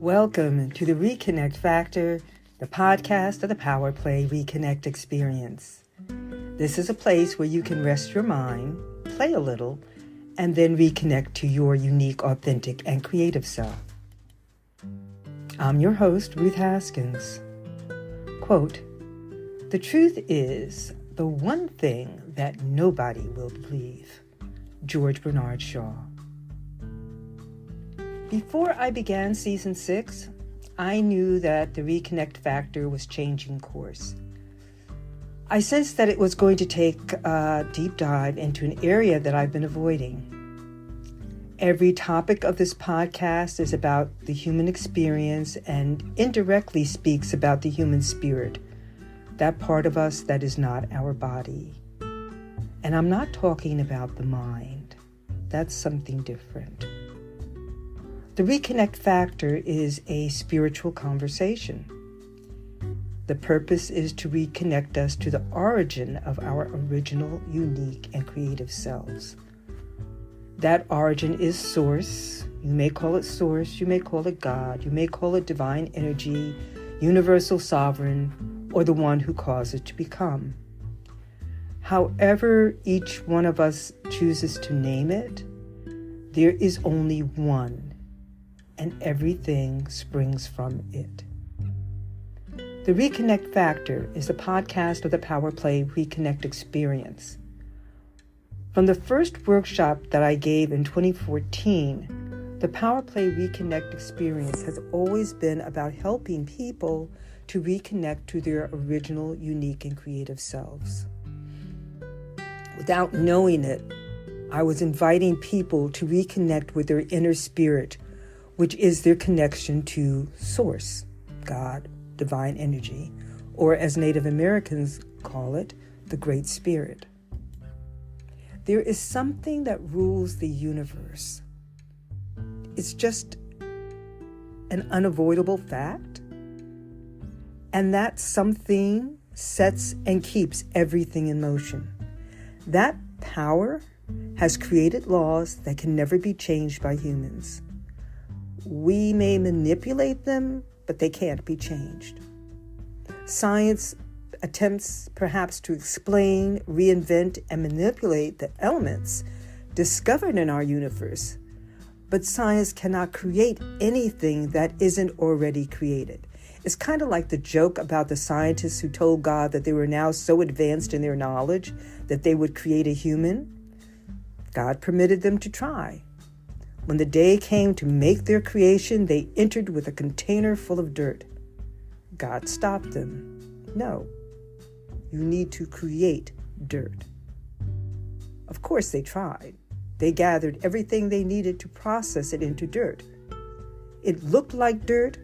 Welcome to the Reconnect Factor, the podcast of the Power Play Reconnect experience. This is a place where you can rest your mind, play a little, and then reconnect to your unique, authentic, and creative self. I'm your host, Ruth Haskins. Quote, "The truth is the one thing that nobody will believe." George Bernard Shaw. Before I began Season 6, I knew that the Reconnect Factor was changing course. I sensed that it was going to take a deep dive into an area that I've been avoiding. Every topic of this podcast is about the human experience and indirectly speaks about the human spirit, that part of us that is not our body. And I'm not talking about the mind. That's something different. The Reconnect Factor is a spiritual conversation. The purpose is to reconnect us to the origin of our original, unique, and creative selves. That origin is Source. You may call it Source, you may call it God, you may call it divine energy, universal sovereign, or the one who causes to become. However each one of us chooses to name it, there is only one, and everything springs from it. The Reconnect Factor is a podcast of the Power Play Reconnect experience. From the first workshop that I gave in 2014, the Power Play Reconnect experience has always been about helping people to reconnect to their original, unique, and creative selves. Without knowing it, I was inviting people to reconnect with their inner spirit, which is their connection to Source, God, divine energy, or as Native Americans call it, the Great Spirit. There is something that rules the universe. It's just an unavoidable fact. And that something sets and keeps everything in motion. That power has created laws that can never be changed by humans. We may manipulate them, but they can't be changed. Science attempts perhaps to explain, reinvent, and manipulate the elements discovered in our universe, but science cannot create anything that isn't already created. It's kind of like the joke about the scientists who told God that they were now so advanced in their knowledge that they would create a human. God permitted them to try. When the day came to make their creation, they entered with a container full of dirt. God stopped them. No, you need to create dirt. Of course they tried. They gathered everything they needed to process it into dirt. It looked like dirt,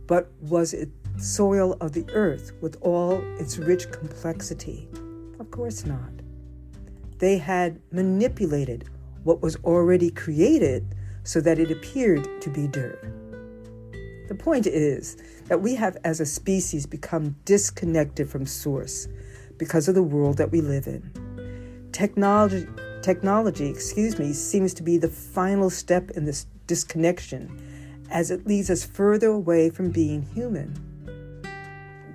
but was it soil of the earth with all its rich complexity? Of course not. They had manipulated what was already created so that it appeared to be dirt. The point is that we have as a species become disconnected from Source because of the world that we live in. Technology, seems to be the final step in this disconnection as it leads us further away from being human.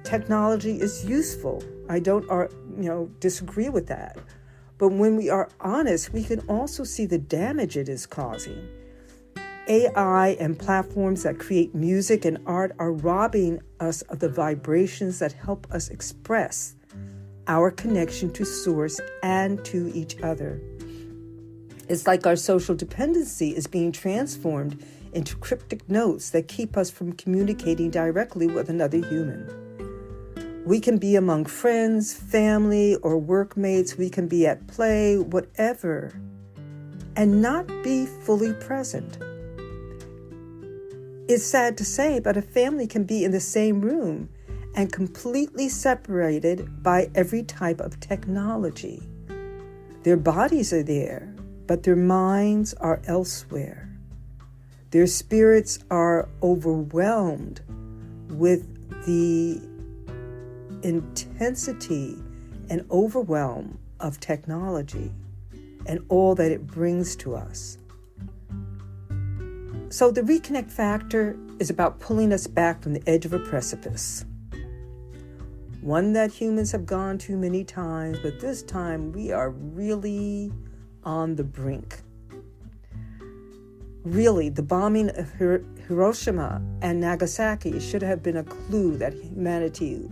Technology is useful. I don't disagree with that. But when we are honest, we can also see the damage it is causing. AI and platforms that create music and art are robbing us of the vibrations that help us express our connection to Source and to each other. It's like our social dependency is being transformed into cryptic notes that keep us from communicating directly with another human. We can be among friends, family, or workmates. We can be at play, whatever, and not be fully present. It's sad to say, but a family can be in the same room and completely separated by every type of technology. Their bodies are there, but their minds are elsewhere. Their spirits are overwhelmed with the intensity and overwhelm of technology and all that it brings to us. So the Reconnect Factor is about pulling us back from the edge of a precipice. One that humans have gone to many times, but this time we are really on the brink. Really, the bombing of Hiroshima and Nagasaki should have been a clue that humanity